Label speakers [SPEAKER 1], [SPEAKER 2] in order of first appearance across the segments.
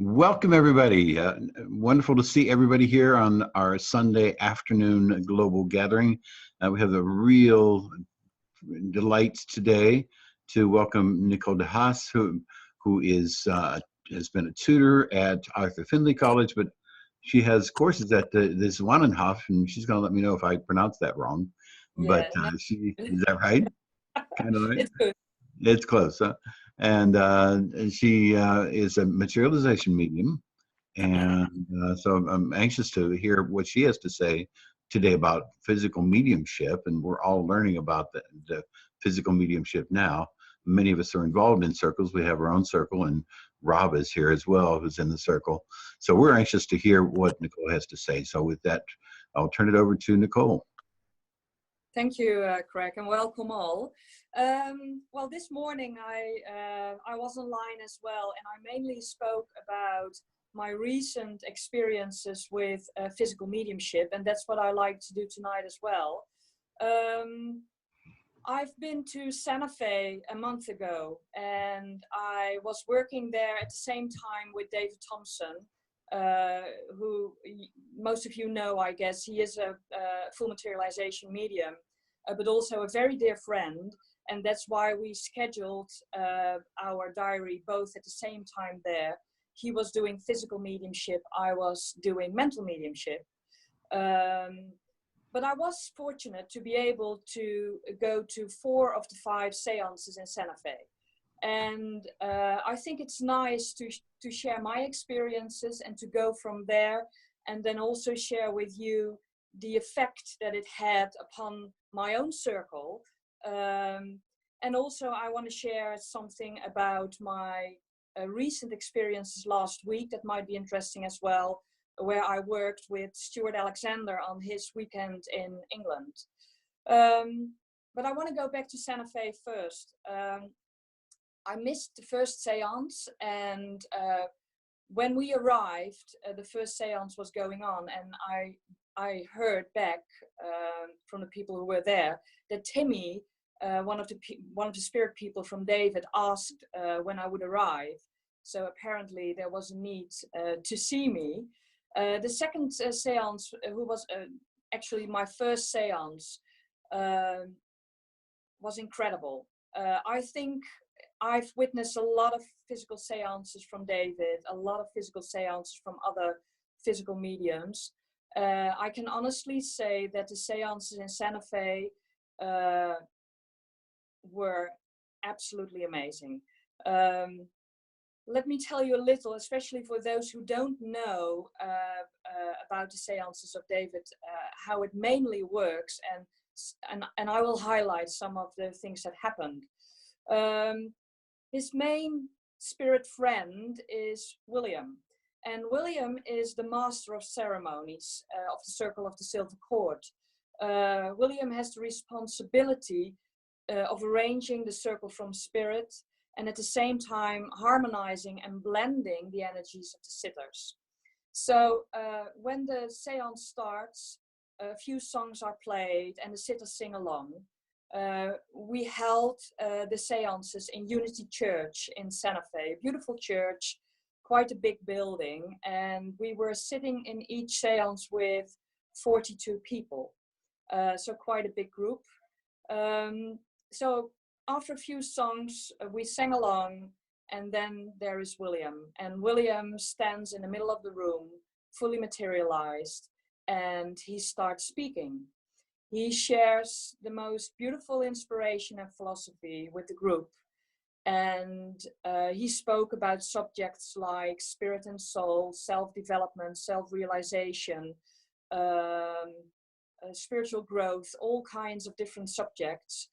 [SPEAKER 1] Welcome, everybody. Wonderful to see everybody here on our Sunday afternoon global gathering. We have the real delight today to welcome Nicole De Haas, who is has been a tutor at Arthur Findlay College, but she has courses at this Wannenhof, and she's going to let me know if I pronounce that wrong. But
[SPEAKER 2] Yeah, no.
[SPEAKER 1] is that right? Kind of right.
[SPEAKER 2] It's good.
[SPEAKER 1] It's close, huh? And she is a materialization medium. And so I'm anxious to hear what she has to say today about physical mediumship. And we're all learning about the physical mediumship now. Many of us are involved in circles. We have our own circle, and Rob is here as well, who's in the circle. So we're anxious to hear what Nicole has to say. So with that, I'll turn it over to Nicole.
[SPEAKER 2] Thank you, Craig, and welcome all. Well, this morning I was online as well, and I mainly spoke about my recent experiences with physical mediumship, and that's what I like to do tonight as well. I've been to Santa Fe a month ago, and I was working there at the same time with David Thompson, who most of you know, I guess. He is a full materialization medium, but also a very dear friend. And that's why we scheduled our diary both at the same time there. He was doing physical mediumship, I was doing mental mediumship. But I was fortunate to be able to go to 4 of the 5 seances in Santa Fe. And I think it's nice to share my experiences and to go from there, and then also share with you the effect that it had upon my own circle. And also I want to share something about my recent experiences last week that might be interesting as well, where I worked with Stuart Alexander on his weekend in England. But I want to go back to Santa Fe first. I missed the first seance, and when we arrived, the first seance was going on, and I heard back from the people who were there that Timmy, one of the spirit people from David, asked when I would arrive. So apparently there was a need to see me. The second seance, who was actually my first seance, was incredible. I think I've witnessed a lot of physical seances from David, a lot of physical seances from other physical mediums. I can honestly say that the seances in Santa Fe were absolutely amazing. Let me tell you a little, especially for those who don't know about the seances of David, how it mainly works, and I will highlight some of the things that happened. His main spirit friend is William, and William is the master of ceremonies of the Circle of the Silver Cord. William has the responsibility of arranging the circle from spirit, and at the same time harmonizing and blending the energies of the sitters. So when the seance starts, a few songs are played and the sitters sing along. We held the seances in Unity Church in Santa Fe, a beautiful church, quite a big building, and we were sitting in each seance with 42 people, so quite a big group. So after a few songs, we sang along, and then there is William. And William stands in the middle of the room, fully materialized, and he starts speaking. He shares the most beautiful inspiration and philosophy with the group. And he spoke about subjects like spirit and soul, self-development, self-realization, spiritual growth, all kinds of different subjects.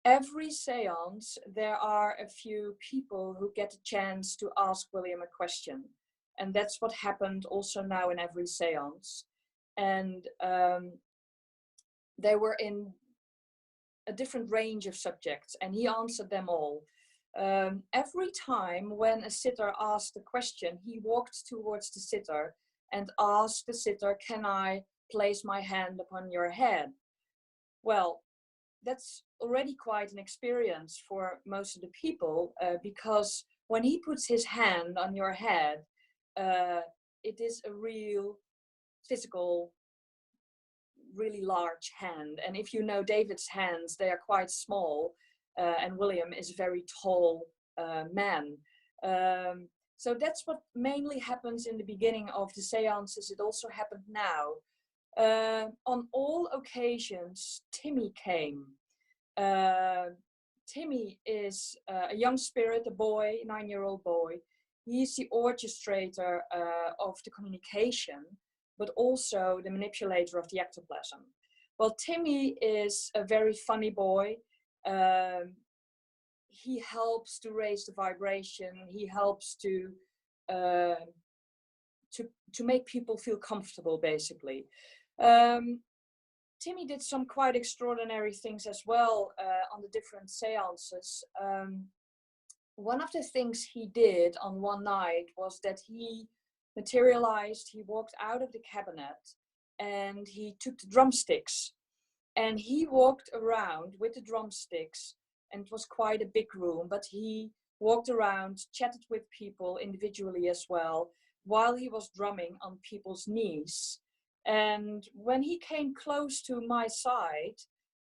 [SPEAKER 2] Every seance, there are a few people who get a chance to ask William a question. And that's what happened also now in every seance. And they were in a different range of subjects, and he answered them all. Every time when a sitter asked a question, he walked towards the sitter and asked the sitter, "Can I place my hand upon your head?" Well, that's already quite an experience for most of the people, because when he puts his hand on your head, it is a real physical, really large hand. And if you know David's hands, they are quite small, and William is a very tall man. So that's what mainly happens in the beginning of the seances. It also happened now. On all occasions, Timmy came. Timmy is a young spirit, a boy, 9-year-old boy. He's the orchestrator of the communication, but also the manipulator of the ectoplasm. Well, Timmy is a very funny boy. He helps to raise the vibration. He helps to make people feel comfortable, basically. Timmy did some quite extraordinary things as well on the different seances. One of the things he did on one night was that he materialized, he walked out of the cabinet, and he took the drumsticks, and he walked around with the drumsticks, and it was quite a big room, but he walked around, chatted with people individually as well, while he was drumming on people's knees. And when he came close to my side,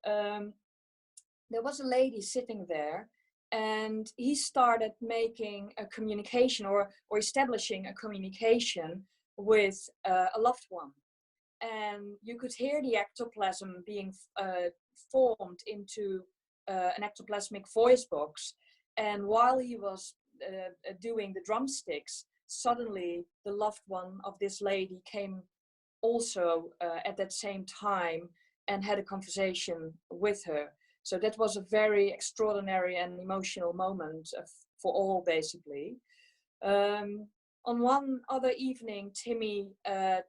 [SPEAKER 2] there was a lady sitting there, and he started making a communication or establishing a communication with a loved one. And you could hear the ectoplasm being formed into an ectoplasmic voice box. And while he was doing the drumsticks, suddenly the loved one of this lady came also at that same time and had a conversation with her. So that was a very extraordinary and emotional moment for all, basically. On one other evening, Timmy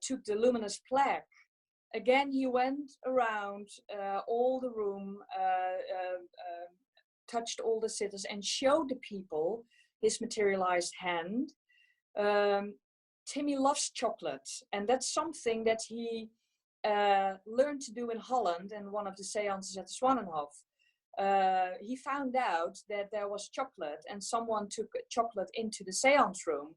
[SPEAKER 2] took the luminous plaque. Again, he went around all the room, touched all the sitters, and showed the people his materialized hand. Timmy loves chocolate, and that's something that he learned to do in Holland in one of the seances at the Zwanenhof. He found out that there was chocolate, and someone took chocolate into the seance room,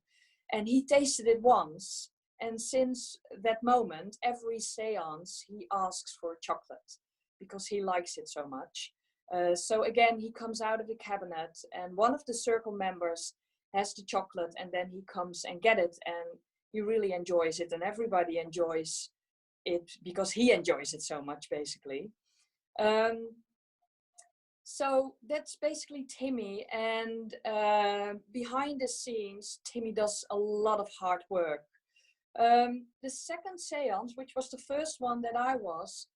[SPEAKER 2] and he tasted it once. And since that moment, every seance he asks for chocolate because he likes it so much. So again, he comes out of the cabinet, and one of the circle members has the chocolate, and then he comes and get it, and he really enjoys it, and everybody enjoys it because he enjoys it so much, basically. So that's basically Timmy, and behind the scenes, Timmy does a lot of hard work. The second seance, which was the first one that I was,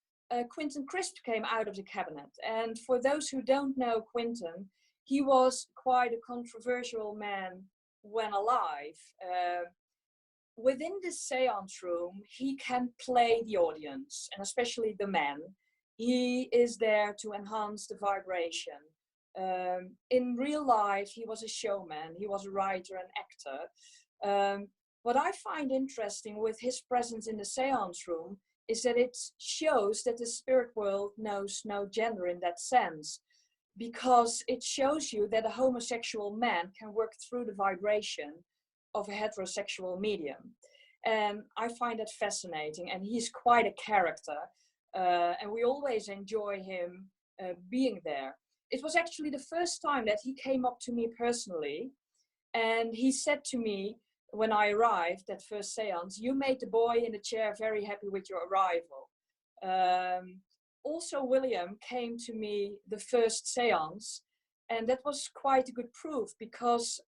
[SPEAKER 2] Quentin Crisp came out of the cabinet. And for those who don't know Quentin, he was quite a controversial man when alive. Within this seance room, he can play the audience, and especially the men. He is there to enhance the vibration. In real life, he was a showman, he was a writer and actor. What I find interesting with his presence in the seance room is that it shows that the spirit world knows no gender in that sense, because it shows you that a homosexual man can work through the vibration of a heterosexual medium. And I find that fascinating, and he's quite a character, and we always enjoy him being there. It was actually the first time that he came up to me personally, and he said to me, when I arrived at first seance, "You made the boy in the chair very happy with your arrival." Also, William came to me the first seance, and that was quite a good proof, because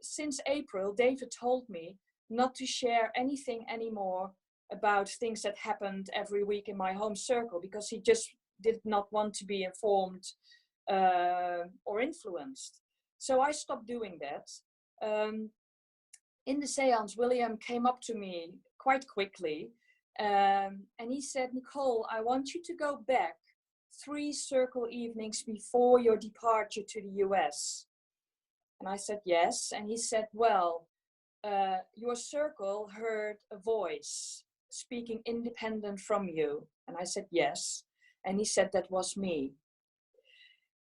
[SPEAKER 2] since April, David told me not to share anything anymore about things that happened every week in my home circle, because he just did not want to be informed or influenced. So I stopped doing that. In the seance, William came up to me quite quickly, and he said, "Nicole, I want you to go back 3 circle evenings before your departure to the US. And I said, "Yes." And he said, "Well, your circle heard a voice speaking independent from you." And I said, "Yes." And he said that was me.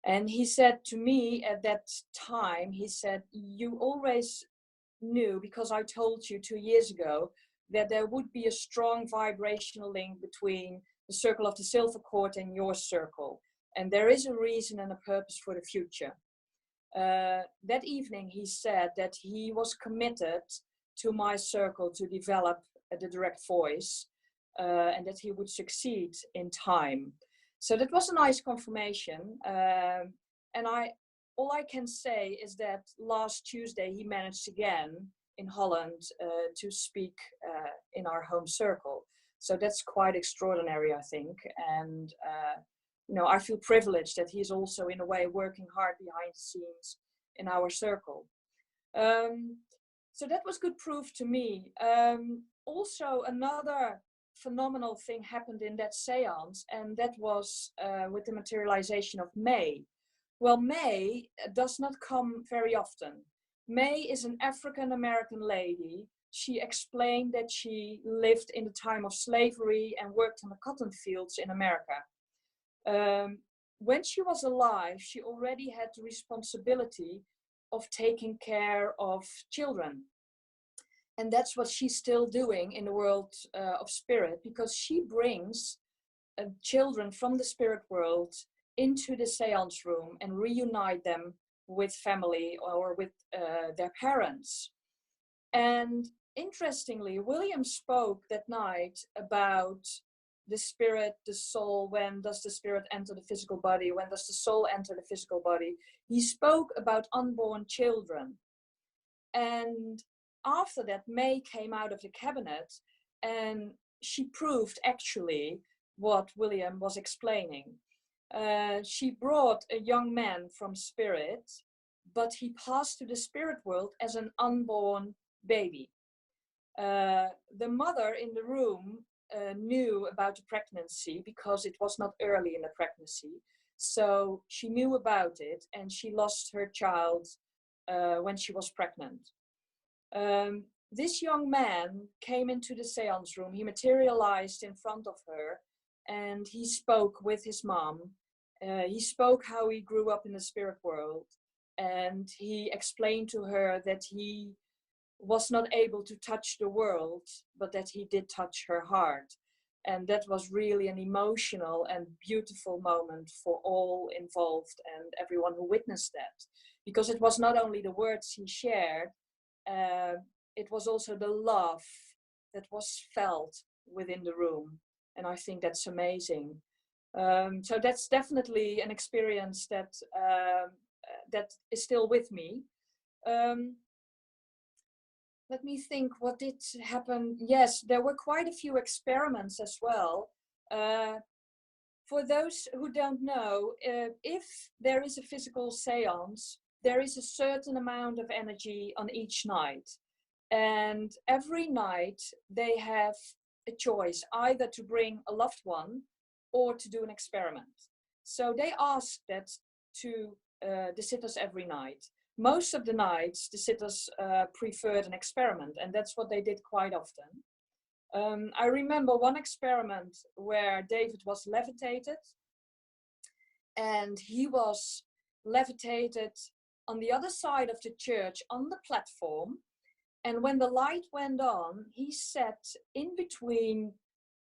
[SPEAKER 2] And he said to me at that time, he said, you always knew, because I told you 2 years ago, that there would be a strong vibrational link between the circle of the silver cord and your circle. And there is a reason and a purpose for the future. That evening, he said that he was committed to my circle to develop the direct voice, and that he would succeed in time. So that was a nice confirmation. And all I can say is that last Tuesday, he managed again in Holland to speak in our home circle. So that's quite extraordinary, I think. And I feel privileged that he's also in a way working hard behind the scenes in our circle. So that was good proof to me. Also, another phenomenal thing happened in that seance, and that was with the materialization of May. Well, May does not come very often. May is an African-American lady. She explained that she lived in the time of slavery and worked on the cotton fields in America. When she was alive, she already had the responsibility of taking care of children. And that's what she's still doing in the world of spirit, because she brings children from the spirit world into the seance room and reunite them with family or with their parents. And interestingly, William spoke that night about the spirit, the soul. When does the spirit enter the physical body? When does the soul enter the physical body? He spoke about unborn children. And after that, May came out of the cabinet and she proved actually what William was explaining. She brought a young man from spirit, but he passed to the spirit world as an unborn baby. The mother in the room knew about the pregnancy because it was not early in the pregnancy. So she knew about it, and she lost her child when she was pregnant. This young man came into the seance room. He materialized in front of her, and he spoke with his mom. He spoke how he grew up in the spirit world, and he explained to her that he was not able to touch the world, but that he did touch her heart. And that was really an emotional and beautiful moment for all involved and everyone who witnessed that. Because it was not only the words he shared, it was also the love that was felt within the room. And I think that's amazing. So that's definitely an experience that is still with me. Let me think, what did happen? Yes, there were quite a few experiments as well. For those who don't know, if there is a physical seance, there is a certain amount of energy on each night. And every night they have a choice, either to bring a loved one or to do an experiment. So they asked that to the sitters every night. Most of the nights, the sitters preferred an experiment, and that's what they did quite often. I remember one experiment where David was levitated, and he was levitated on the other side of the church on the platform. And when the light went on, he sat in between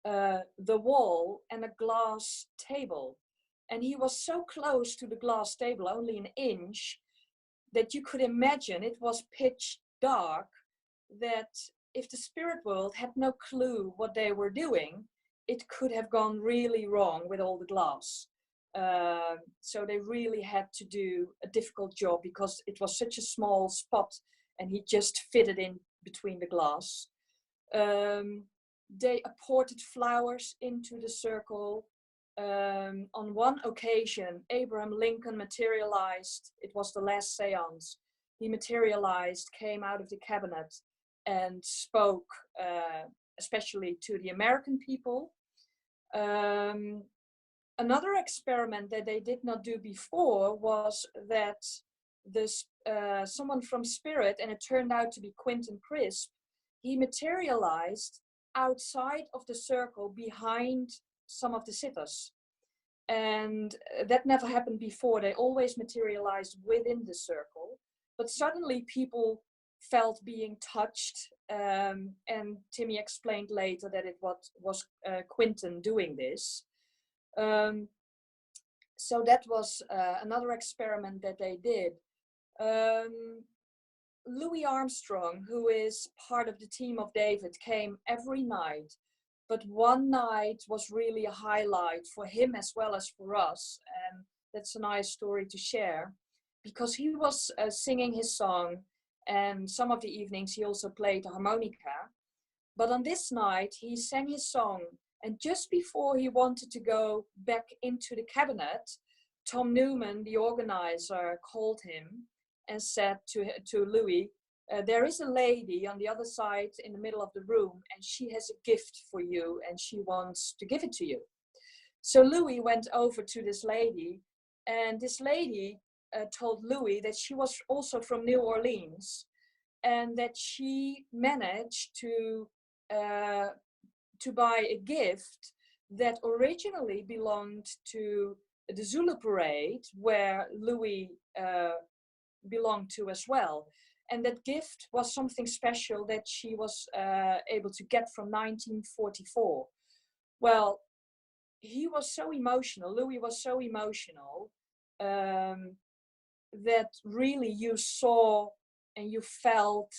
[SPEAKER 2] the wall and a glass table. And he was so close to the glass table, only an inch, that you could imagine it was pitch dark, that if the spirit world had no clue what they were doing, it could have gone really wrong with all the glass. So they really had to do a difficult job because it was such a small spot and he just fitted in between the glass. They apported flowers into the circle. On one occasion, Abraham Lincoln materialized. It was the last seance. He materialized, came out of the cabinet and spoke, especially to the American people. Another experiment that they did not do before was that someone from spirit, and it turned out to be Quentin Crisp, he materialized outside of the circle behind some of the sitters. And that never happened before. They always materialized within the circle. But suddenly people felt being touched. And Timmy explained later that it was Quentin doing this. So that was another experiment that they did. Louie Armstrong, who is part of the team of David, came every night. But one night was really a highlight for him as well as for us. And that's a nice story to share, because he was singing his song, and some of the evenings he also played the harmonica. But on this night, he sang his song, and just before he wanted to go back into the cabinet, Tom Newman, the organizer, called him and said to Louis, there is a lady on the other side in the middle of the room, and she has a gift for you, and she wants to give it to you. So Louis went over to this lady, and this lady told Louis that she was also from New Orleans, and that she managed to buy a gift that originally belonged to the Zulu parade, where Louis belonged to as well. And that gift was something special that she was able to get from 1944. Well, he was so emotional, Louis was so emotional, that really you saw and you felt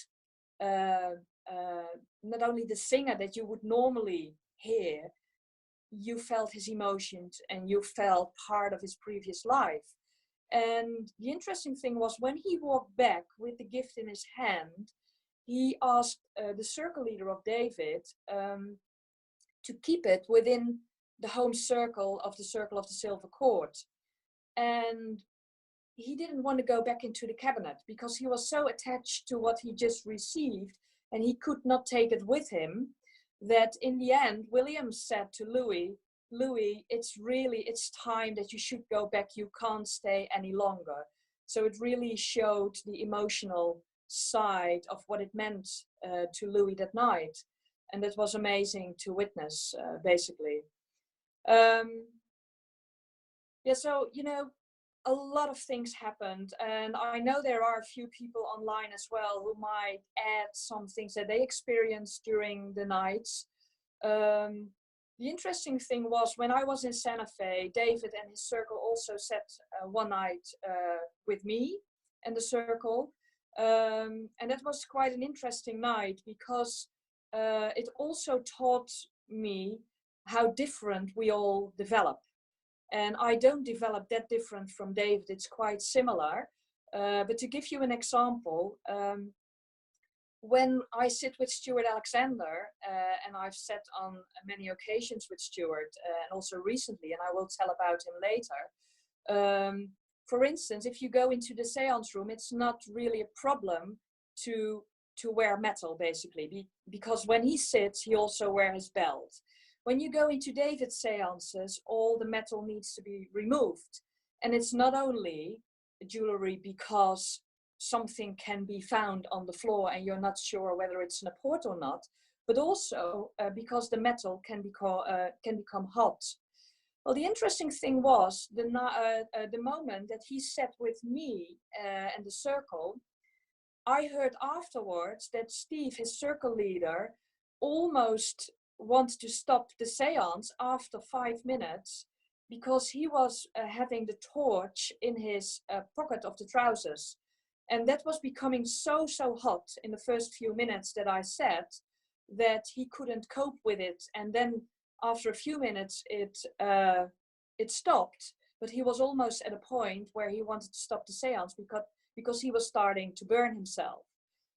[SPEAKER 2] not only the singer that you would normally hear, you felt his emotions and you felt part of his previous life. And the interesting thing was, when he walked back with the gift in his hand, he asked the circle leader of David to keep it within the home circle of the silver cord. And he didn't want to go back into the cabinet because he was so attached to what he just received, and he could not take it with him, that in the end, William said to Louis, it's time that you should go back. You can't stay any longer. So it really showed the emotional side of what it meant to Louis that night. And that was amazing to witness, basically. Yeah, so, a lot of things happened, and I know there are a few people online as well who might add some things that they experienced during the nights. The interesting thing was, when I was in Santa Fe, David and his circle also sat one night with me and the circle. And that was quite an interesting night, because it also taught me how different we all develop. And I don't develop that different from David, it's quite similar. But to give you an example, when I sit with Stuart Alexander, and I've sat on many occasions with Stuart, and also recently, and I will tell about him later. For instance, if you go into the seance room, it's not really a problem to wear metal, basically, because when he sits, he also wears his belt. When you go into David's seances, all the metal needs to be removed. And it's not only jewelry because something can be found on the floor and you're not sure whether it's an apport or not, but also because the metal can become hot. Well, the interesting thing was the moment that he sat with me and the circle, I heard afterwards that Steve, his circle leader, almost wanted to stop the seance after 5 minutes, because he was having the torch in his pocket of the trousers. And that was becoming so hot in the first few minutes that I sat, that he couldn't cope with it. And then after a few minutes, it stopped. But he was almost at a point where he wanted to stop the seance because he was starting to burn himself.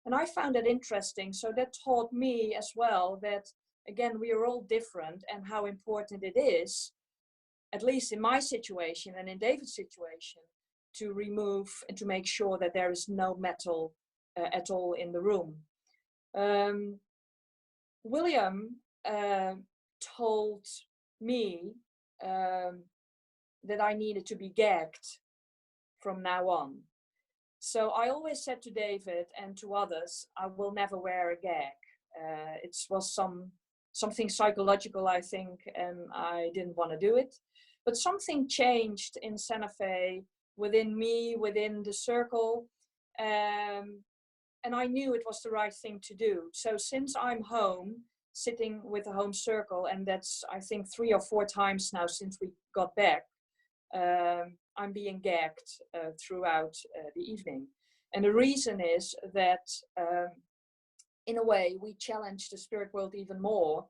[SPEAKER 2] And I found that interesting. So that taught me as well that, again, we are all different, and how important it is, at least in my situation and in David's situation, to remove and to make sure that there is no metal at all in the room. William told me that I needed to be gagged from now on. So I always said to David and to others, I will never wear a gag. It was something psychological, I think, and I didn't want to do it. But something changed in Santa Fe, within me, within the circle. And I knew it was the right thing to do. So since I'm home, sitting with a home circle, and that's, I think, 3 or 4 times now since we got back, I'm being gagged throughout the evening. And the reason is that, in a way, we challenge the spirit world even more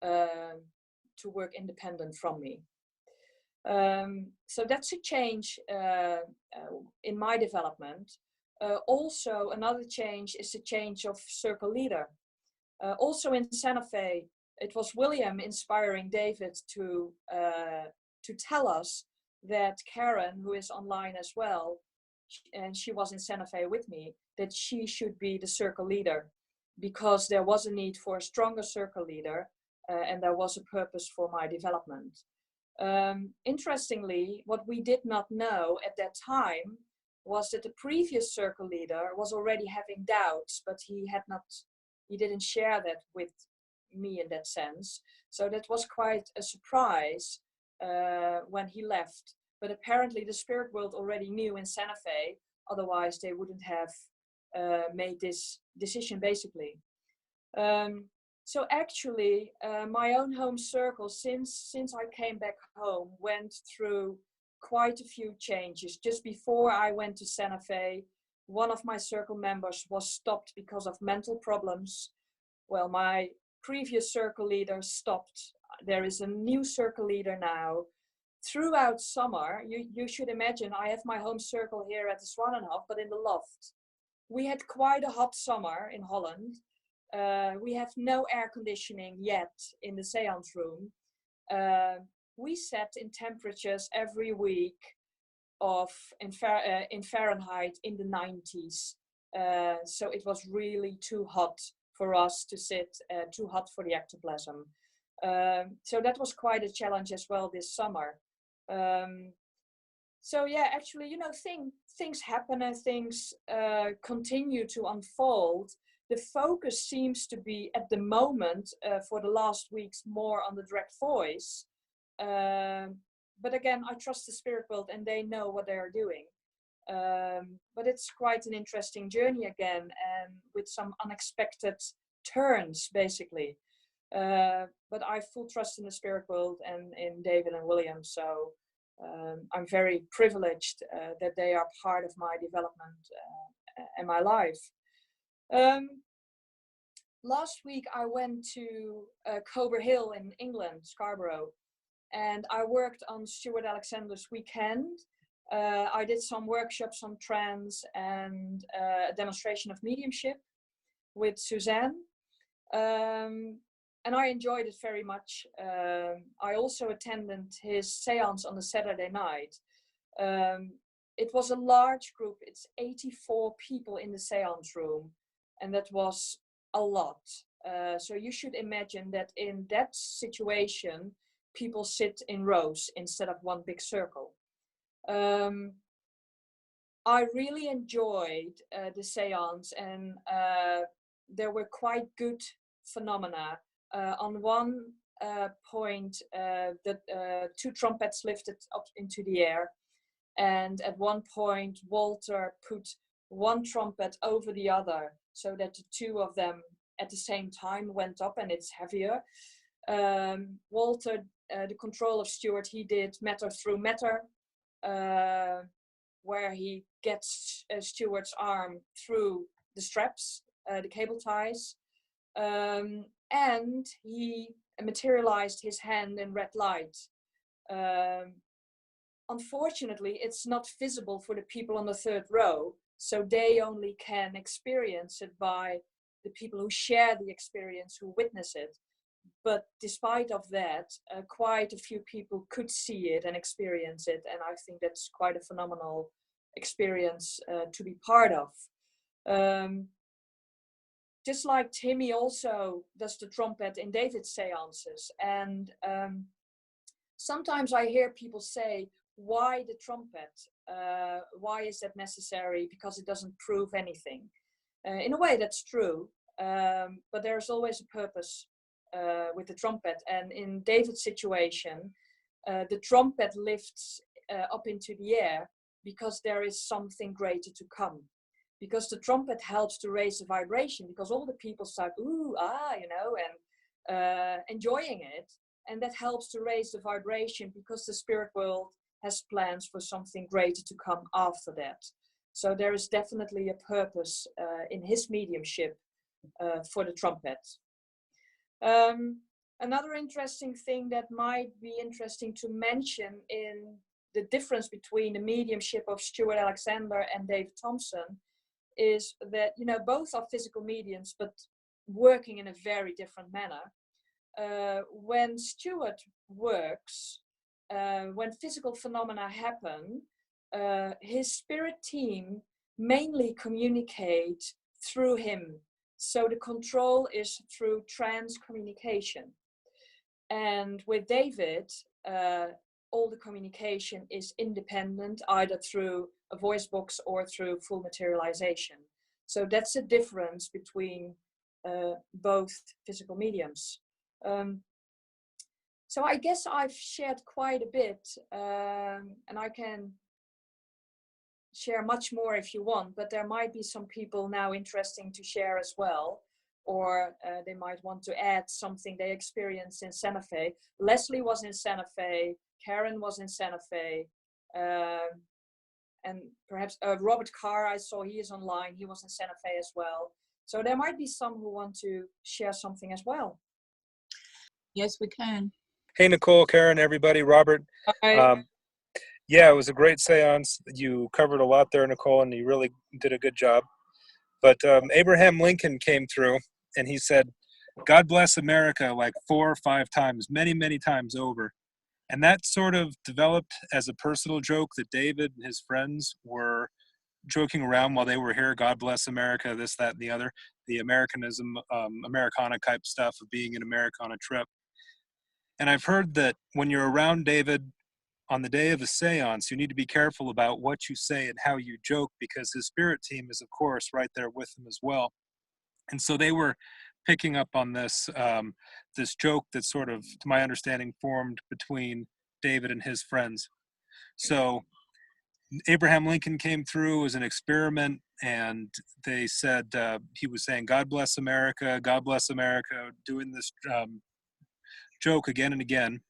[SPEAKER 2] to work independent from me. So that's a change in my development. Also, another change is the change of circle leader. Also in Santa Fe, it was William inspiring David to tell us that Karen, who is online as well, and she was in Santa Fe with me, that she should be the circle leader, because there was a need for a stronger circle leader, and there was a purpose for my development. Interestingly, what we did not know at that time was that the previous circle leader was already having doubts, but he didn't share that with me in that sense. So that was quite a surprise when he left. But apparently the spirit world already knew in Santa Fe, otherwise they wouldn't have made this decision basically. So actually my own home circle, since I came back home, went through quite a few changes. Just before I went to Santa Fe, one of my circle members was stopped because of mental problems. Well, my previous circle leader stopped. There is a new circle leader now. Throughout summer, you should imagine, I have my home circle here at the Swanenhof, but in the loft. We had quite a hot summer in Holland. We have no air conditioning yet in the seance room. We sat in temperatures every week in Fahrenheit in the 90s. So it was really too hot for us to sit, too hot for the ectoplasm. So that was quite a challenge as well this summer. So yeah, actually, you know, things happen and things continue to unfold. The focus seems to be at the moment for the last weeks more on the direct voice. But again, I trust the spirit world and they know what they are doing. But it's quite an interesting journey again, and with some unexpected turns basically. But I have full trust in the spirit world and in David and William. So I'm very privileged that they are part of my development and my life. Last week I went to Cobra Hill in England, Scarborough, and I worked on Stuart Alexander's weekend. I did some workshops on trance and a demonstration of mediumship with Suzanne. And I enjoyed it very much. I also attended his seance on the Saturday night. It was a large group. It's 84 people in the seance room, and that was a lot. So you should imagine that in that situation, people sit in rows instead of one big circle. I really enjoyed the seance, and there were quite good phenomena. On one point, the 2 trumpets lifted up into the air, and at one point Walter put one trumpet over the other so that the 2 of them at the same time went up, and it's heavier. Walter, the control of Stuart, he did matter through matter, where he gets Stuart's arm through the straps, the cable ties, and he materialized his hand in red light. Unfortunately, it's not visible for the people on the 3rd row, so they only can experience it by the people who share the experience, who witness it. But despite of that, quite a few people could see it and experience it, and I think that's quite a phenomenal experience to be part of. Just like Timmy also does the trumpet in David's seances, and sometimes I hear people say, why the trumpet? Why is that necessary? Because it doesn't prove anything. In a way, that's true, but there's always a purpose with the trumpet. And in David's situation, the trumpet lifts up into the air because there is something greater to come. Because the trumpet helps to raise the vibration, because all the people start, ooh, ah, you know, and enjoying it. And that helps to raise the vibration, because the spirit world has plans for something greater to come after that. So there is definitely a purpose in his mediumship for the trumpet. Another interesting thing that might be interesting to mention in the difference between the mediumship of Stuart Alexander and David Thompson is that, you know, both are physical mediums, but working in a very different manner. When Stuart works, when physical phenomena happen, his spirit team mainly communicate through him. So the control is through trance communication. And with David, all the communication is independent, either through a voice box or through full materialization. So that's a difference between both physical mediums. So I guess I've shared quite a bit, and I can share much more if you want, but there might be some people now interesting to share as well, or they might want to add something they experienced in Santa Fe. Leslie was in Santa Fe, Karen was in Santa Fe, and perhaps Robert Carr, I saw he is online, he was in Santa Fe as well. So there might be some who want to share something as well.
[SPEAKER 3] Yes, we can.
[SPEAKER 4] Hey, Nicole, Karen, everybody, Robert.
[SPEAKER 2] Hi.
[SPEAKER 4] Yeah, it was a great seance. You covered a lot there, Nicole, and you really did a good job. But Abraham Lincoln came through, and he said, "God bless America," like 4 or 5 times, many, many times over. And that sort of developed as a personal joke that David and his friends were joking around while they were here. God bless America, this, that, and the other. The Americanism, Americana type stuff of being in America on a trip. And I've heard that when you're around David on the day of a seance, you need to be careful about what you say and how you joke, because his spirit team is, of course, right there with him as well. And so they were picking up on this this joke that sort of, to my understanding, formed between David and his friends. So Abraham Lincoln came through as an experiment, and they said, he was saying, God bless America, doing this joke again and again.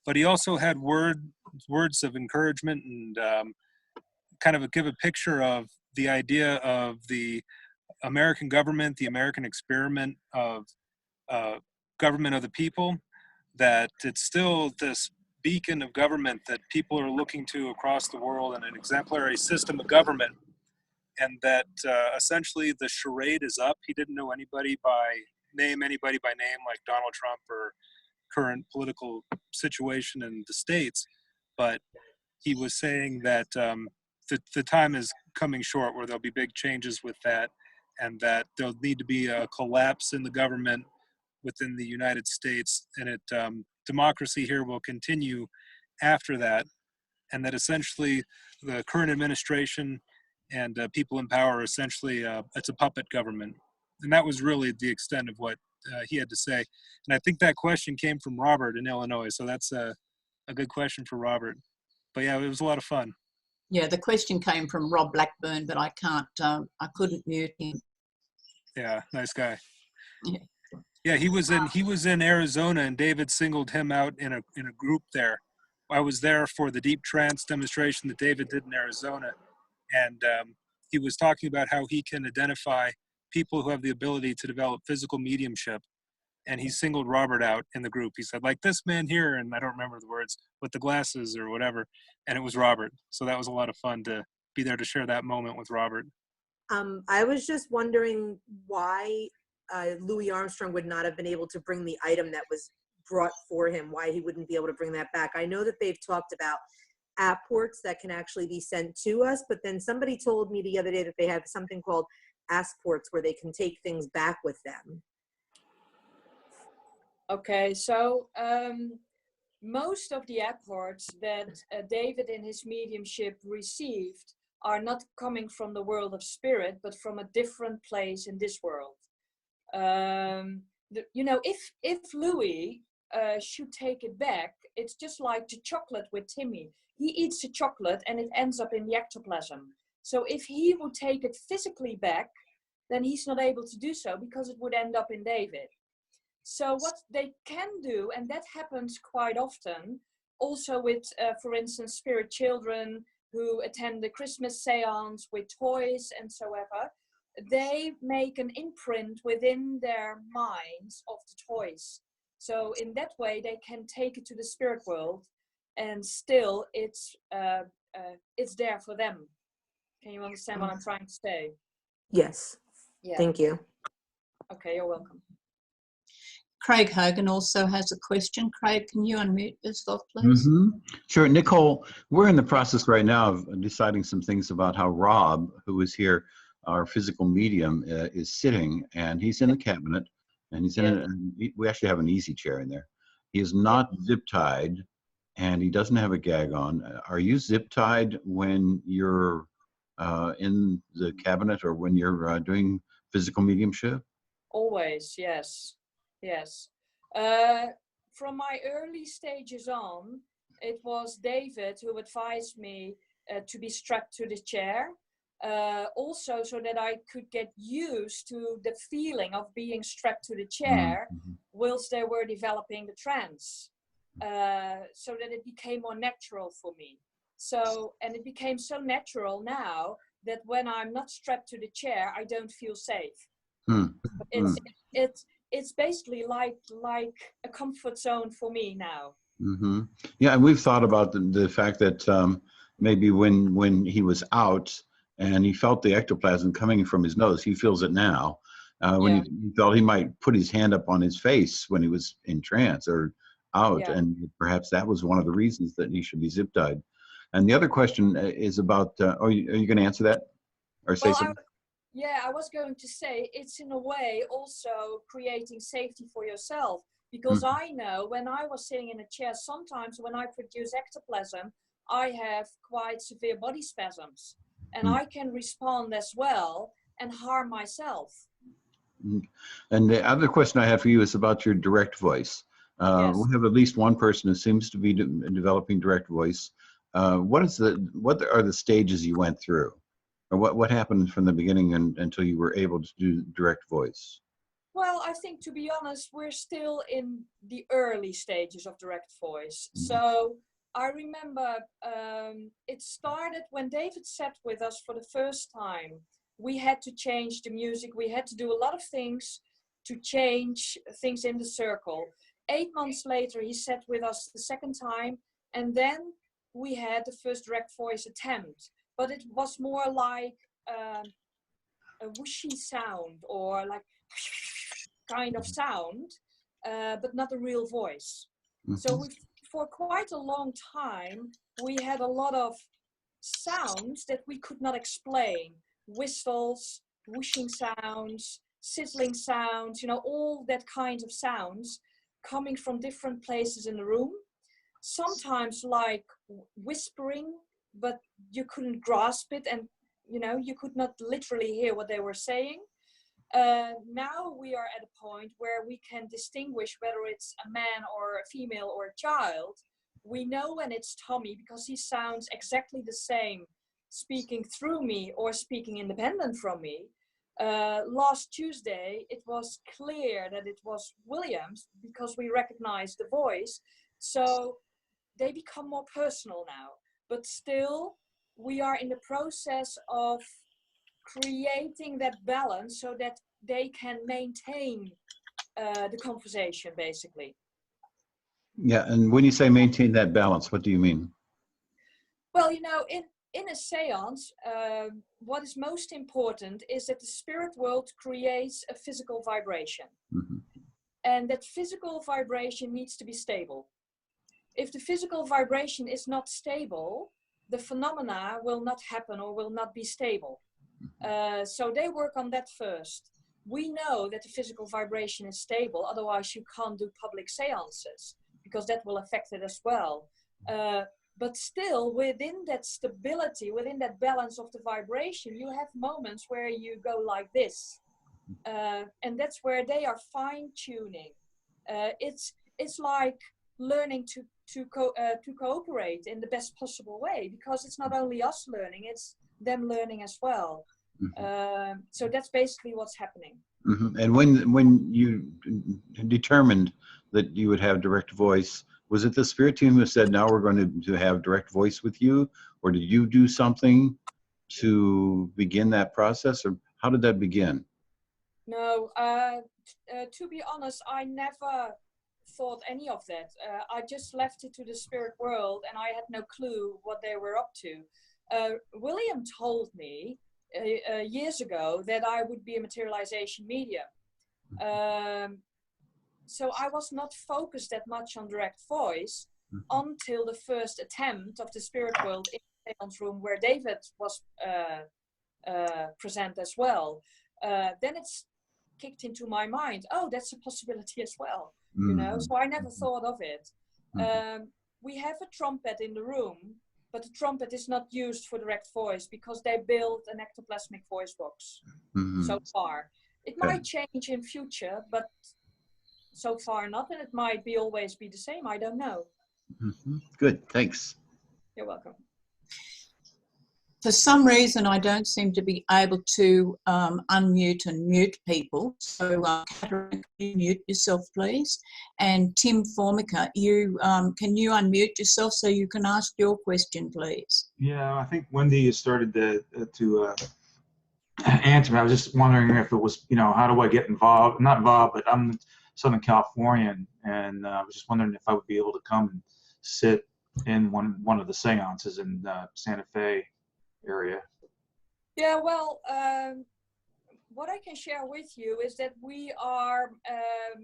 [SPEAKER 4] But he also had words of encouragement and kind of give a picture of the idea of the American government, the American experiment of government of the people, that it's still this beacon of government that people are looking to across the world, and an exemplary system of government, and that essentially the charade is up. He didn't know anybody by name like Donald Trump or current political situation in the States, but he was saying that the time is coming short where there'll be big changes with that, and that there'll need to be a collapse in the government within the United States, and democracy here will continue after that, and that essentially the current administration and people in power, essentially it's a puppet government. And that was really the extent of what he had to say. And I think that question came from Robert in Illinois, so that's a good question for Robert. But yeah, it was a lot of fun.
[SPEAKER 3] Yeah, the question came from Rob Blackburn, but I couldn't mute him.
[SPEAKER 4] Yeah, nice guy.
[SPEAKER 3] Yeah.
[SPEAKER 4] Yeah, he was in Arizona, and David singled him out in a group there. I was there for the deep trance demonstration that David did in Arizona, and he was talking about how he can identify people who have the ability to develop physical mediumship, and he singled Robert out in the group. He said, like, this man here, and I don't remember the words, with the glasses or whatever, and it was Robert. So that was a lot of fun to be there to share that moment with Robert.
[SPEAKER 5] I was just wondering why Louie Armstrong would not have been able to bring the item that was brought for him, why he wouldn't be able to bring that back. I know that they've talked about app ports that can actually be sent to us, but then somebody told me the other day that they have something called passports where they can take things back with them.
[SPEAKER 2] Okay, so most of the apports that David in his mediumship received are not coming from the world of spirit, but from a different place in this world. You know, if Louie should take it back, it's just like the chocolate with Timmy. He eats the chocolate and it ends up in the ectoplasm. So if he would take it physically back, then he's not able to do so because it would end up in David. So what they can do, and that happens quite often, also with, for instance, spirit children who attend the Christmas seance with toys and so ever, they make an imprint within their minds of the toys. So in that way, they can take it to the spirit world, and still it's there for them. Can you understand what I'm trying to say?
[SPEAKER 5] Yes.
[SPEAKER 2] Yeah.
[SPEAKER 5] Thank you.
[SPEAKER 2] Okay, you're welcome.
[SPEAKER 3] Craig Hogan also has a question. Craig, can you unmute yourself, please?
[SPEAKER 1] Sure. Nicole, we're in the process right now of deciding some things about how Rob, who is here, our physical medium, is sitting, and he's in the cabinet, and he's in we actually have an easy chair in there. He is not zip tied, and he doesn't have a gag on. Are you zip tied when you're in the cabinet or when you're doing physical mediumship?
[SPEAKER 2] Always, yes. Yes. From my early stages on, it was David who advised me to be strapped to the chair. Also so that I could get used to the feeling of being strapped to the chair whilst they were developing the trance. So that it became more natural for me. So, and it became so natural now that when I'm not strapped to the chair, I don't feel safe. It's basically like a comfort zone for me now.
[SPEAKER 1] Yeah, and we've thought about the fact that maybe when he was out and he felt the ectoplasm coming from his nose, he feels it now. When he felt he might put his hand up on his face when he was in trance or out, and perhaps that was one of the reasons that he should be zip tied. And the other question is about, are you going to answer that or say something?
[SPEAKER 2] I was going to say it's in a way also creating safety for yourself, because I know when I was sitting in a chair, sometimes when I produce ectoplasm, I have quite severe body spasms, and I can respond as well and harm myself.
[SPEAKER 1] And the other question I have for you is about your direct voice. We have at least one person who seems to be developing direct voice. What are the stages you went through? Or what happened from the beginning until you were able to do direct voice?
[SPEAKER 2] Well, I think, to be honest, we're still in the early stages of direct voice. So I remember it started when David sat with us for the first time. We had to change the music. We had to do a lot of things to change things in the circle. 8 months later, he sat with us the second time, and then we had the first direct voice attempt. But it was more like a whooshy sound, or like kind of sound, but not a real voice. So for quite a long time, we had a lot of sounds that we could not explain. Whistles, whooshing sounds, sizzling sounds, all that kind of sounds coming from different places in the room. Sometimes like whispering, but you couldn't grasp it, and you could not literally hear what they were saying. Now we are at a point where we can distinguish whether it's a man or a female or a child. We know when it's Tommy because he sounds exactly the same speaking through me or speaking independent from me. Last Tuesday, it was clear that it was Williams because we recognized the voice. So they become more personal now. But still, we are in the process of creating that balance so that they can maintain the conversation, basically.
[SPEAKER 1] Yeah, and when you say maintain that balance, what do you mean?
[SPEAKER 2] Well, in a seance, what is most important is that the spirit world creates a physical vibration. And that physical vibration needs to be stable. If the physical vibration is not stable, the phenomena will not happen or will not be stable. So they work on that first. We know that the physical vibration is stable, otherwise you can't do public seances, because that will affect it as well. But still, within that stability, within that balance of the vibration, you have moments where you go like this. And that's where they are fine-tuning. it's like learning to cooperate in the best possible way, because it's not only us learning, it's them learning as well. So that's basically what's happening.
[SPEAKER 1] And when you determined that you would have direct voice, was it the spirit team who said, now we're going to have direct voice with you, or did you do something to begin that process, or how did that begin?
[SPEAKER 2] No, to be honest, I never thought any of that. I just left it to the spirit world, and I had no clue what they were up to. William told me years ago that I would be a materialization medium. So I was not focused that much on direct voice until the first attempt of the spirit world in the seance room, where David was present as well. Then it's kicked into my mind, oh, that's a possibility as well. You know, so I never thought of it. We have a trumpet in the room, but the trumpet is not used for direct voice because they built an ectoplasmic voice box so far. It might change in future, but so far not, and it might always be the same. I don't know.
[SPEAKER 1] Good, thanks.
[SPEAKER 2] You're welcome.
[SPEAKER 3] For some reason, I don't seem to be able to unmute and mute people. So, Catherine, can you mute yourself, please? And Tim Formica, can you unmute yourself so you can ask your question, please?
[SPEAKER 6] Yeah, I think Wendy started to answer me. I was just wondering if it was, how do I get involved? Not involved, but I'm in Southern California, and I was just wondering if I would be able to come and sit in one of the seances in Santa Fe area.
[SPEAKER 2] Yeah, well, what I can share with you is that we are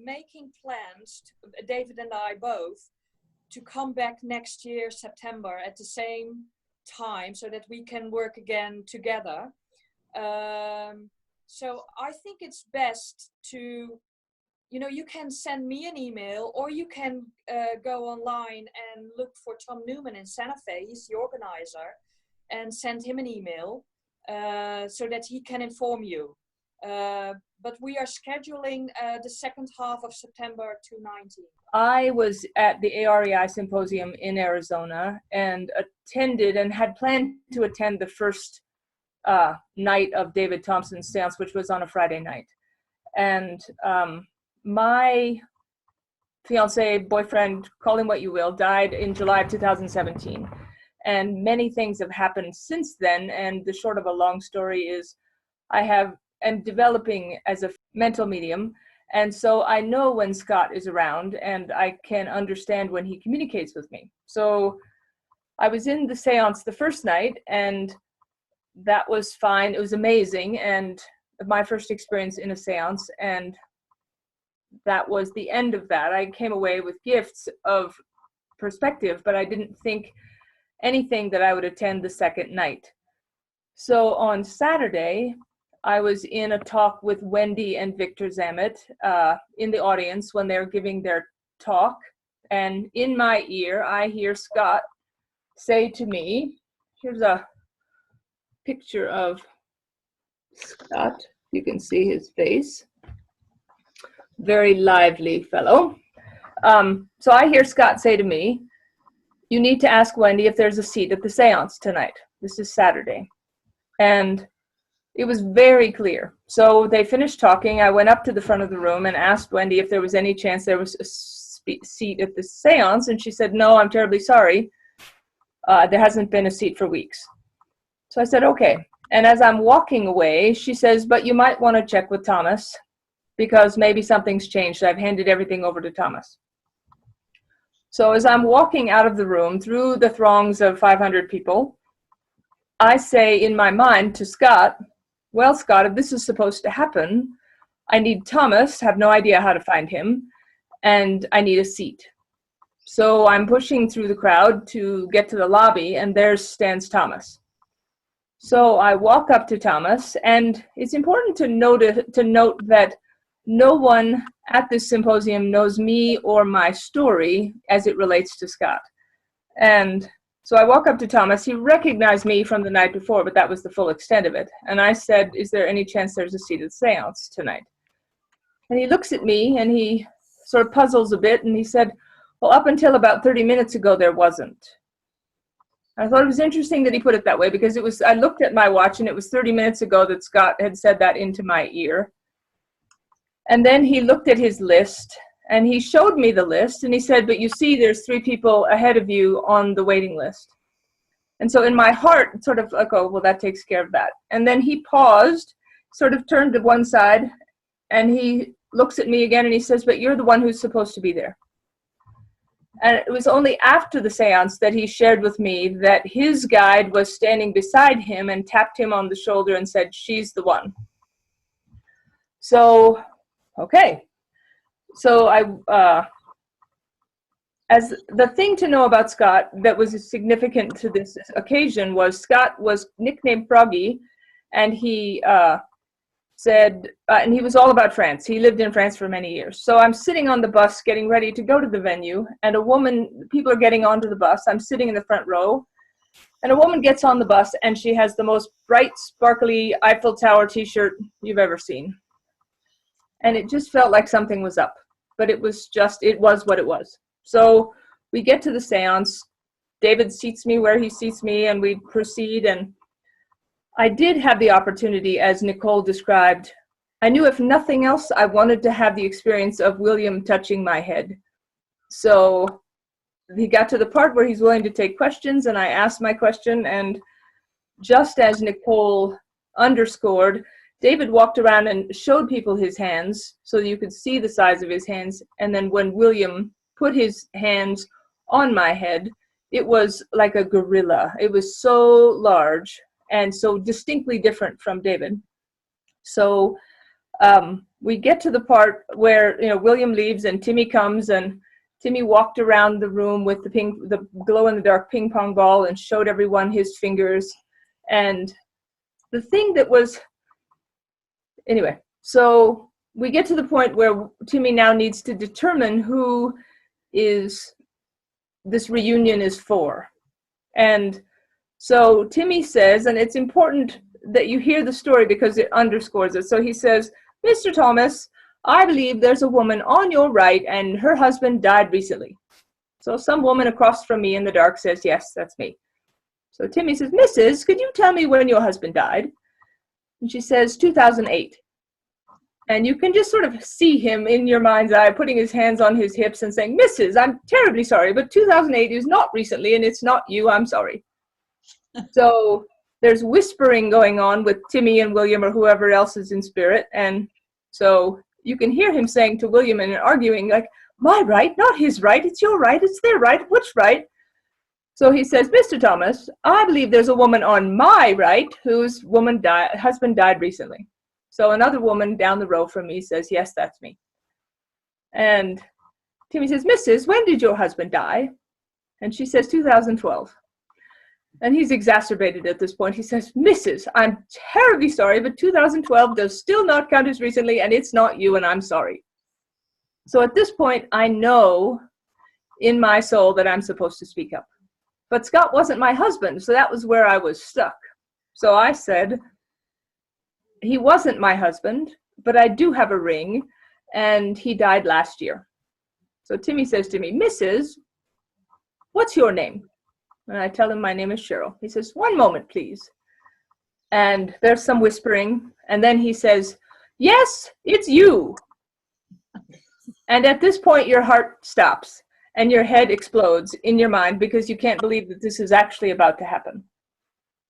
[SPEAKER 2] making plans, David and I both, to come back next year, September, at the same time, so that we can work again together. So I think it's best to, you can send me an email, or you can go online and look for Tom Newman in Santa Fe. He's the organizer, and send him an email so that he can inform you. But we are scheduling the second half of September 2019.
[SPEAKER 7] I was at the AREI symposium in Arizona and attended and had planned to attend the first night of David Thompson's seance, which was on a Friday night. And my fiance, boyfriend, call him what you will, died in July of 2017. And many things have happened since then. And the short of a long story is I am developing as a mental medium. And so I know when Scott is around, and I can understand when he communicates with me. So I was in the seance the first night, and that was fine. It was amazing. And my first experience in a seance. And that was the end of that. I came away with gifts of perspective, but I didn't think anything that I would attend the second night. So on Saturday, I was in a talk with Wendy and Victor Zamet in the audience when they were giving their talk. And in my ear, I hear Scott say to me, here's a picture of Scott. You can see his face. Very lively fellow. So I hear Scott say to me, you need to ask Wendy if there's a seat at the seance tonight. This is Saturday. And it was very clear. So they finished talking. I went up to the front of the room and asked Wendy if there was any chance there was a seat at the seance. And she said, no, I'm terribly sorry. There hasn't been a seat for weeks. So I said, okay. And as I'm walking away, she says, but you might want to check with Thomas because maybe something's changed. I've handed everything over to Thomas. So as I'm walking out of the room through the throngs of 500 people, I say in my mind to Scott, well, Scott, if this is supposed to happen, I need Thomas, have no idea how to find him, and I need a seat. So I'm pushing through the crowd to get to the lobby, and there stands Thomas. So I walk up to Thomas, and it's important to note that no one at this symposium knows me or my story as it relates to Scott. And so I walk up to Thomas. He recognized me from the night before, but that was the full extent of it. And I said, is there any chance there's a seat at the seance tonight? And he looks at me and he sort of puzzles a bit, and he said, well, up until about 30 minutes ago, there wasn't. I thought it was interesting that he put it that way, because I looked at my watch and it was 30 minutes ago that Scott had said that into my ear. And then he looked at his list and he showed me the list and he said, but you see, there's 3 people ahead of you on the waiting list. And so in my heart, sort of like, oh, well, that takes care of that. And then he paused, sort of turned to one side, and he looks at me again and he says, but you're the one who's supposed to be there. And it was only after the seance that he shared with me that his guide was standing beside him and tapped him on the shoulder and said, she's the one. So, okay. So as the thing to know about Scott that was significant to this occasion was Scott was nicknamed Froggy, and he said, and he was all about France. He lived in France for many years. So I'm sitting on the bus getting ready to go to the venue, and people are getting onto the bus. I'm sitting in the front row, and a woman gets on the bus, and she has the most bright, sparkly Eiffel Tower t-shirt you've ever seen. And it just felt like something was up, but it was what it was. So we get to the seance. David seats me where he seats me, and we proceed, and I did have the opportunity, as Nicole described. I knew if nothing else, I wanted to have the experience of William touching my head. So he got to the part where he's willing to take questions, and I asked my question, and just as Nicole underscored, David walked around and showed people his hands so you could see the size of his hands. And then when William put his hands on my head, it was like a gorilla. It was so large and so distinctly different from David. So we get to the part where, William leaves and Timmy comes, and Timmy walked around the room with the glow-in-the-dark ping pong ball and showed everyone his fingers. And the thing that was, anyway, so we get to the point where Timmy now needs to determine who this reunion is for. And so Timmy says, and it's important that you hear the story because it underscores it. So he says, Mr. Thomas, I believe there's a woman on your right and her husband died recently. So some woman across from me in the dark says, yes, that's me. So Timmy says, Mrs., could you tell me when your husband died? And she says, 2008. And you can just sort of see him in your mind's eye putting his hands on his hips and saying, Mrs., I'm terribly sorry, but 2008 is not recently and it's not you, I'm sorry. So there's whispering going on with Timmy and William or whoever else is in spirit. And so you can hear him saying to William and arguing like, my right, not his right, it's your right, it's their right, which right? So he says, Mr. Thomas, I believe there's a woman on my right whose husband died recently. So another woman down the row from me says, yes, that's me. And Timmy says, Mrs., when did your husband die? And she says, 2012. And he's exacerbated at this point. He says, Mrs., I'm terribly sorry, but 2012 does still not count as recently, and it's not you, and I'm sorry. So at this point, I know in my soul that I'm supposed to speak up. But Scott wasn't my husband, so that was where I was stuck. So I said, he wasn't my husband, but I do have a ring, and he died last year. So Timmy says to me, Mrs., what's your name? And I tell him my name is Cheryl. He says, one moment, please. And there's some whispering. And then he says, yes, it's you. And at this point, your heart stops and your head explodes in your mind because you can't believe that this is actually about to happen.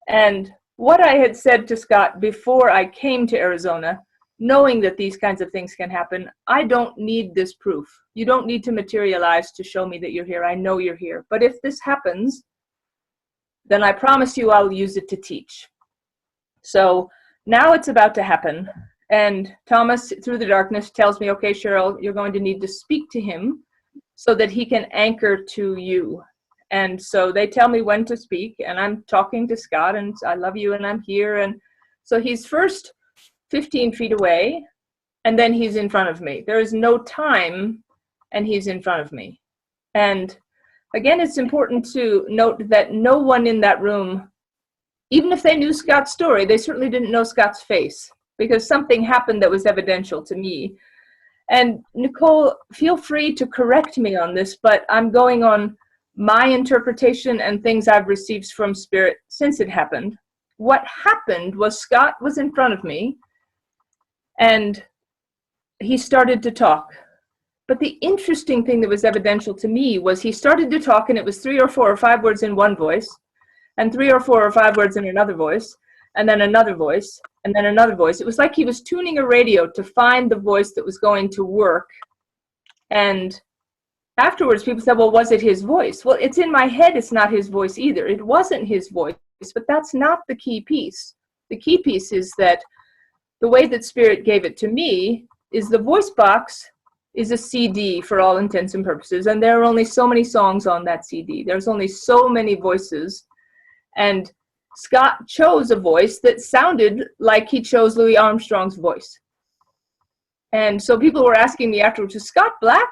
[SPEAKER 7] And what I had said to Scott before I came to Arizona, knowing that these kinds of things can happen, I don't need this proof. You don't need to materialize to show me that you're here. I know you're here. But if this happens, then I promise you I'll use it to teach. So now it's about to happen. And Thomas, through the darkness, tells me, okay, Cheryl, you're going to need to speak to him so that he can anchor to you. And so they tell me when to speak, and I'm talking to Scott, and I love you, and I'm here. And so he's first 15 feet away, and then he's in front of me. There is no time, and he's in front of me. And again, it's important to note that no one in that room, even if they knew Scott's story, they certainly didn't know Scott's face because something happened that was evidential to me. And Nicole, feel free to correct me on this, but I'm going on my interpretation and things I've received from Spirit since it happened. What happened was Scott was in front of me and he started to talk. But the interesting thing that was evidential to me was he started to talk and it was 3 or 4 or 5 words in one voice, and 3 or 4 or 5 words in another voice, and then another voice, and then another voice. It was like he was tuning a radio to find the voice that was going to work. And afterwards, people said, well, was it his voice? Well, it's in my head. It's not his voice either. It wasn't his voice, but that's not the key piece. The key piece is that the way that Spirit gave it to me is the voice box is a CD for all intents and purposes, and there are only so many songs on that CD. There's only so many voices, and Scott chose a voice that sounded like he chose Louie Armstrong's voice. And so people were asking me afterwards, is Scott black?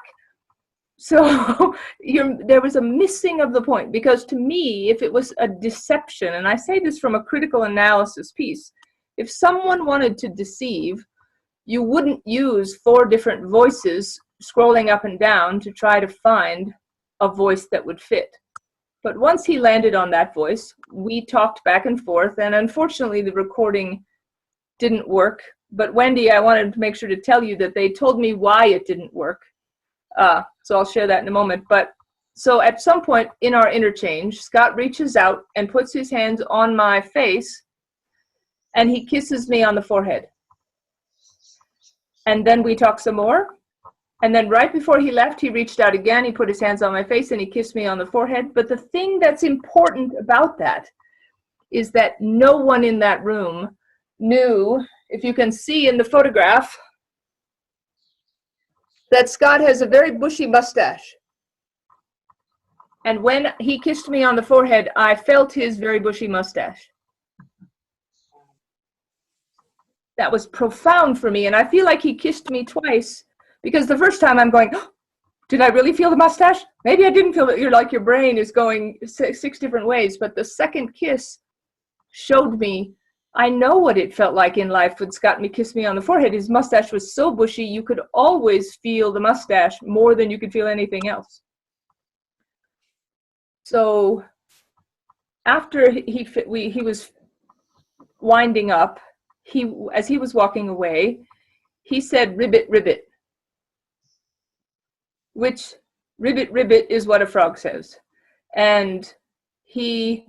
[SPEAKER 7] So there was a missing of the point, because to me, if it was a deception, and I say this from a critical analysis piece, if someone wanted to deceive, you wouldn't use 4 different voices scrolling up and down to try to find a voice that would fit. But once he landed on that voice, we talked back and forth, and unfortunately the recording didn't work. But Wendy, I wanted to make sure to tell you that they told me why it didn't work. So I'll share that in a moment. But so at some point in our interchange, Scott reaches out and puts his hands on my face, and he kisses me on the forehead. And then we talk some more. And then right before he left, he reached out again. He put his hands on my face and he kissed me on the forehead. But the thing that's important about that is that no one in that room knew, if you can see in the photograph, that Scott has a very bushy mustache. And when he kissed me on the forehead, I felt his very bushy mustache. That was profound for me. And I feel like he kissed me twice, because the first time I'm going, oh, did I really feel the mustache? Maybe I didn't feel it. You're like your brain is going 6 different ways. But the second kiss showed me, I know what it felt like in life when Scott kissed me on the forehead. His mustache was so bushy, you could always feel the mustache more than you could feel anything else. So after he was winding up, as he was walking away, he said, ribbit, ribbit, which ribbit, ribbit is what a frog says. And he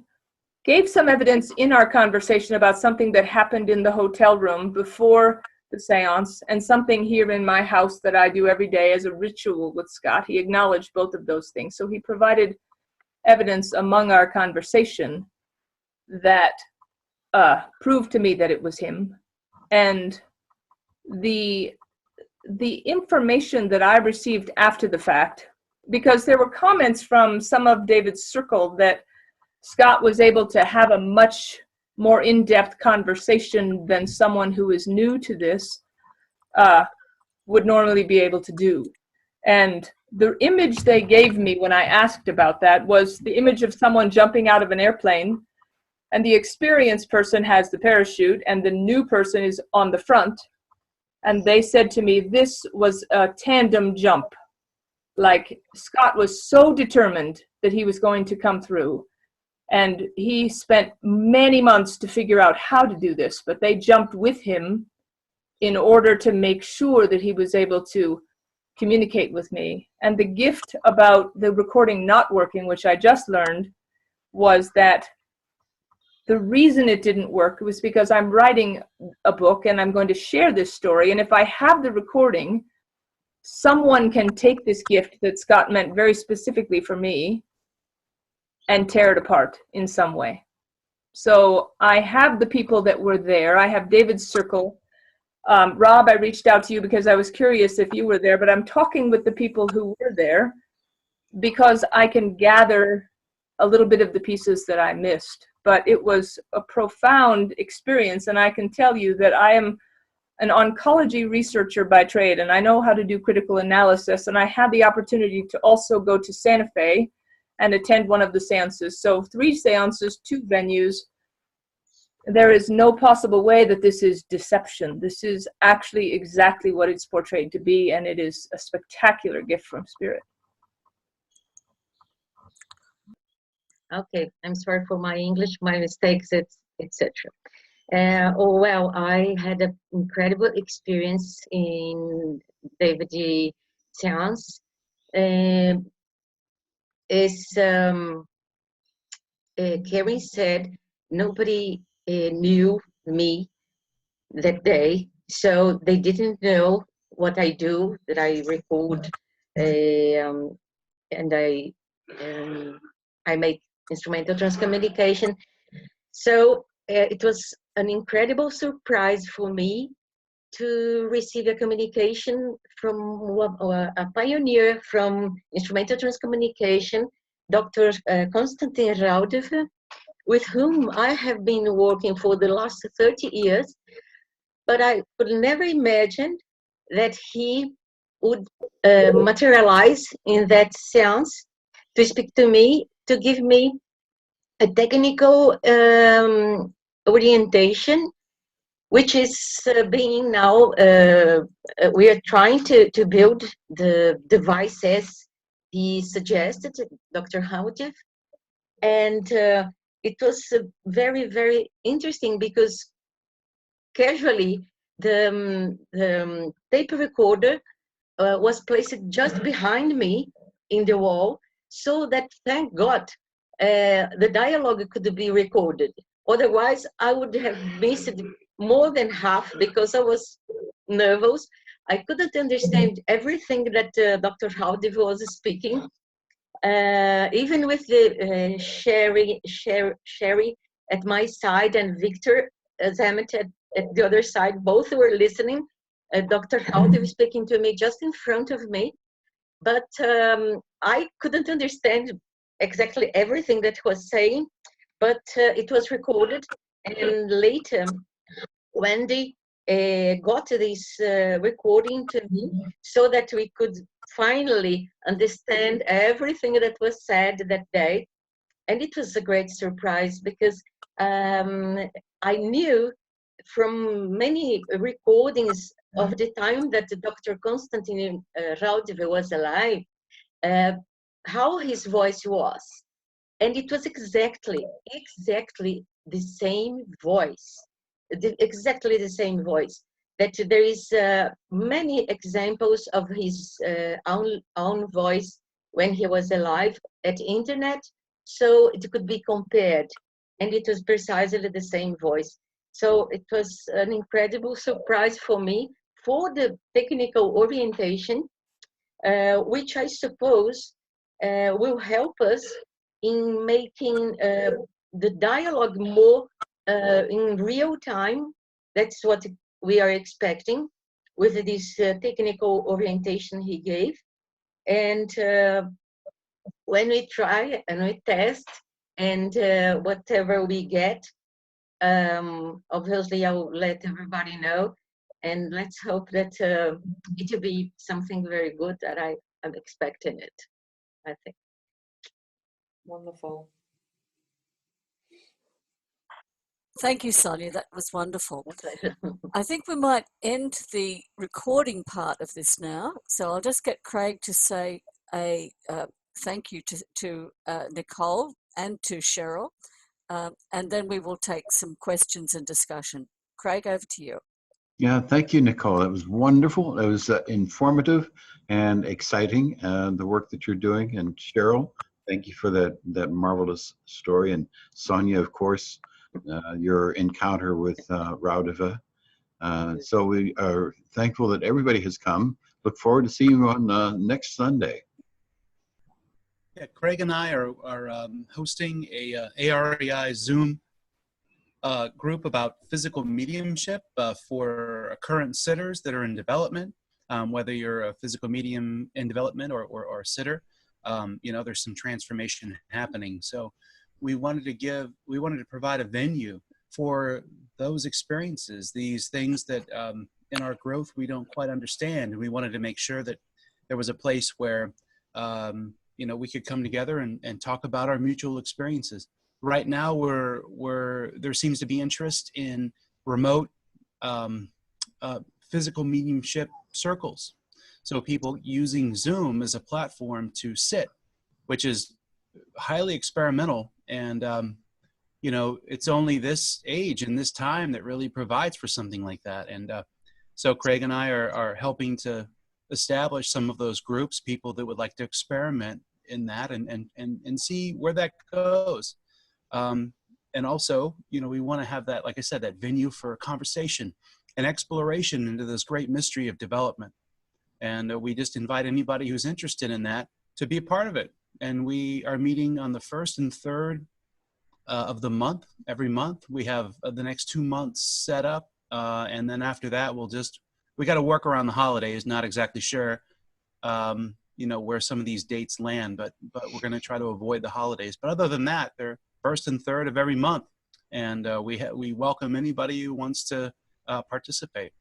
[SPEAKER 7] gave some evidence in our conversation about something that happened in the hotel room before the seance, and something here in my house that I do every day as a ritual with Scott. He acknowledged both of those things. So he provided evidence among our conversation that proved to me that it was him. And the information that I received after the fact, because there were comments from some of David's circle that Scott was able to have a much more in-depth conversation than someone who is new to this would normally be able to do. And the image they gave me when I asked about that was the image of someone jumping out of an airplane, and the experienced person has the parachute and the new person is on the front. And they said to me, this was a tandem jump. Like Scott was so determined that he was going to come through. And he spent many months to figure out how to do this, but they jumped with him in order to make sure that he was able to communicate with me. And the gift about the recording not working, which I just learned, was that the reason it didn't work was because I'm writing a book and I'm going to share this story. And if I have the recording, someone can take this gift that Scott meant very specifically for me and tear it apart in some way. So I have the people that were there. I have David's circle. Rob, I reached out to you because I was curious if you were there, but I'm talking with the people who were there because I can gather a little bit of the pieces that I missed. But it was a profound experience, and I can tell you that I am an oncology researcher by trade, and I know how to do critical analysis, and I had the opportunity to also go to Santa Fe and attend one of the seances. So 3 seances, 2 venues. There is no possible way that this is deception. This is actually exactly what it's portrayed to be, and it is a spectacular gift from Spirit.
[SPEAKER 8] Okay, I'm sorry for my English, my mistakes, etc. Well, I had an incredible experience in David seance. Karen said, nobody knew me that day, so they didn't know what I do, that I record, and I make instrumental transcommunication. So it was an incredible surprise for me to receive a communication from a pioneer from instrumental transcommunication, Dr. Konstantin Raudev, with whom I have been working for the last 30 years, but I could never imagine that he would materialize in that seance to speak to me, to give me a technical orientation, which is being now, we are trying to build the devices he suggested, Dr. Haudev. And it was very, very interesting because casually the tape recorder was placed just behind me in the wall, so that, thank God, the dialogue could be recorded. Otherwise, I would have missed more than half because I was nervous. I couldn't understand everything that Dr. Haudev was speaking. Even with the Sherry at my side and Victor Zamet at the other side, both were listening. Dr. Haudev speaking to me just in front of me, but I couldn't understand exactly everything that he was saying, but it was recorded, and later Wendy got this recording to me so that we could finally understand everything that was said that day. And it was a great surprise because I knew from many recordings of the time that Dr. Konstantin Raudev was alive, how his voice was. And it was exactly the same voice, exactly the same voice. That there is many examples of his own voice when he was alive at internet, so it could be compared, and it was precisely the same voice. So it was an incredible surprise for me for the technical orientation, which I suppose will help us in making the dialogue more in real time. That's what we are expecting with this technical orientation he gave. And when we try and we test and whatever we get, obviously I will let everybody know. And let's hope that it will be something very good that I am expecting it, I think.
[SPEAKER 2] Wonderful.
[SPEAKER 9] Thank you, Sonia. That was wonderful. I think we might end the recording part of this now. So I'll just get Craig to say a thank you to Nicole and to Cheryl, and then we will take some questions and discussion. Craig, over to you.
[SPEAKER 1] Yeah, thank you, Nicole. It was wonderful. It was informative and exciting, the work that you're doing. And Cheryl, thank you for that marvelous story. And Sonia, of course, your encounter with Raudeva. So we are thankful that everybody has come. Look forward to seeing you on next Sunday.
[SPEAKER 10] Yeah, Craig and I are hosting a AREI Zoom group about physical mediumship for current sitters that are in development. Whether you're a physical medium in development or a sitter, you know, there's some transformation happening. So we wanted to provide a venue for those experiences, these things that in our growth we don't quite understand. And we wanted to make sure that there was a place where you know, we could come together and talk about our mutual experiences. right now there seems to be interest in remote physical mediumship circles. So people using Zoom as a platform to sit, which is highly experimental. And, you know, it's only this age and this time that really provides for something like that. And so Craig and I are helping to establish some of those groups, people that would like to experiment in that and see where that goes. And also, you know, we want to have that, like I said, that venue for a conversation and exploration into this great mystery of development. And we just invite anybody who's interested in that to be a part of it. And we are meeting on the 1st and 3rd of the month. Every month we have the next 2 months set up. And then after that, we got to work around the holidays. Not exactly sure, you know, where some of these dates land, but we're going to try to avoid the holidays. But other than that, they're 1st and 3rd of every month. And we welcome anybody who wants to participate.